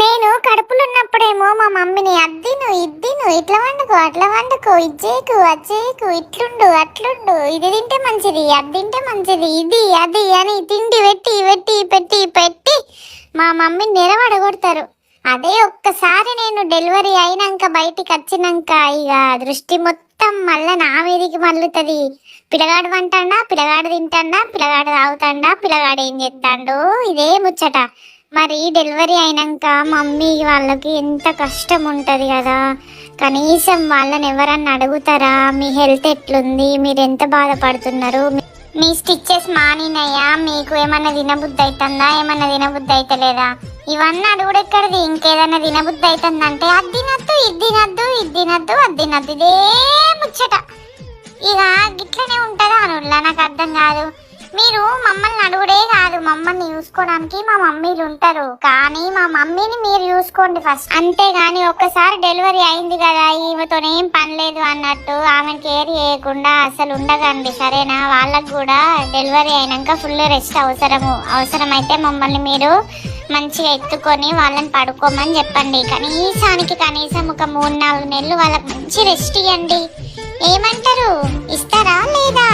నేను కడుపులో ఉన్నప్పుడేమో మా మమ్మీని అద్దిను ఇద్దిను ఇట్లా వండుకో అట్లా వండుకో ఇచ్చేకు అచ్చేకు ఇట్లుండు అట్లుండు ఇది తింటే మంచిది అది తింటే మంచిది ఇది అది అని తిండి పెట్టి పెట్టి పెట్టి పెట్టి మా మమ్మీ నిలబడగొడతారు. అదే ఒక్కసారి నేను డెలివరీ అయినాక బయటికి వచ్చినాక ఇక దృష్టి మొత్తం మళ్ళీ నా మీదికి మళ్ళుతుంది. పిల్లగాడు వంటాడా, పిల్లగాడు తింటాడా, పిల్లగాడు తాగుతాడా, పిల్లగాడు ఏం చేస్తాడు, ఇదే ముచ్చట. మరి డెలివరీ అయినాక మమ్మీ వాళ్ళకి ఎంత కష్టం ఉంటుంది కదా. కనీసం వాళ్ళని ఎవరన్నా అడుగుతారా మీ హెల్త్ ఎట్లుంది, మీరు ఎంత బాధపడుతున్నారు, మీ స్టిచ్చెస్ మానినాయా, మీకు ఏమన్నా తినబుద్ధి అవుతుందా, ఏమన్నా తినబుద్ధి అవుతలేదా, ఇవన్నీ అడుగుడు ఎక్కడిది. ఇంకేదన్నా తినబుద్ధి అవుతుందంటే అది తినద్దు ఇది తినద్దు ఇది తినద్దు అది తినద్దు, ఇదే ముచ్చట. ఇక గిట్లనే ఉంటుందా అనుల్లా నాకు అర్థం కాదు. మీరు మమ్మల్ని అడుగుడే కాదు, మమ్మల్ని చూసుకోవడానికి మా మమ్మీలు ఉంటారు, కానీ మా మమ్మీని మీరు చూసుకోండి ఫస్ట్. అంతేగాని ఒక్కసారి డెలివరీ అయింది కదా ఈమెతోనేం పని లేదు అన్నట్టు ఆమెను కేర్ చేయకుండా అసలు ఉండకండి, సరేనా. వాళ్ళకు కూడా డెలివరీ అయినాక ఫుల్ రెస్ట్ అవసరమైతే మమ్మల్ని మీరు మంచిగా ఎత్తుకొని వాళ్ళని పడుకోమని చెప్పండి. కనీసం ఒక 3-4 నెలలు వాళ్ళకి మంచి రెస్ట్ ఇవ్వండి. ఏమంటారు, ఇస్తారా లేదా?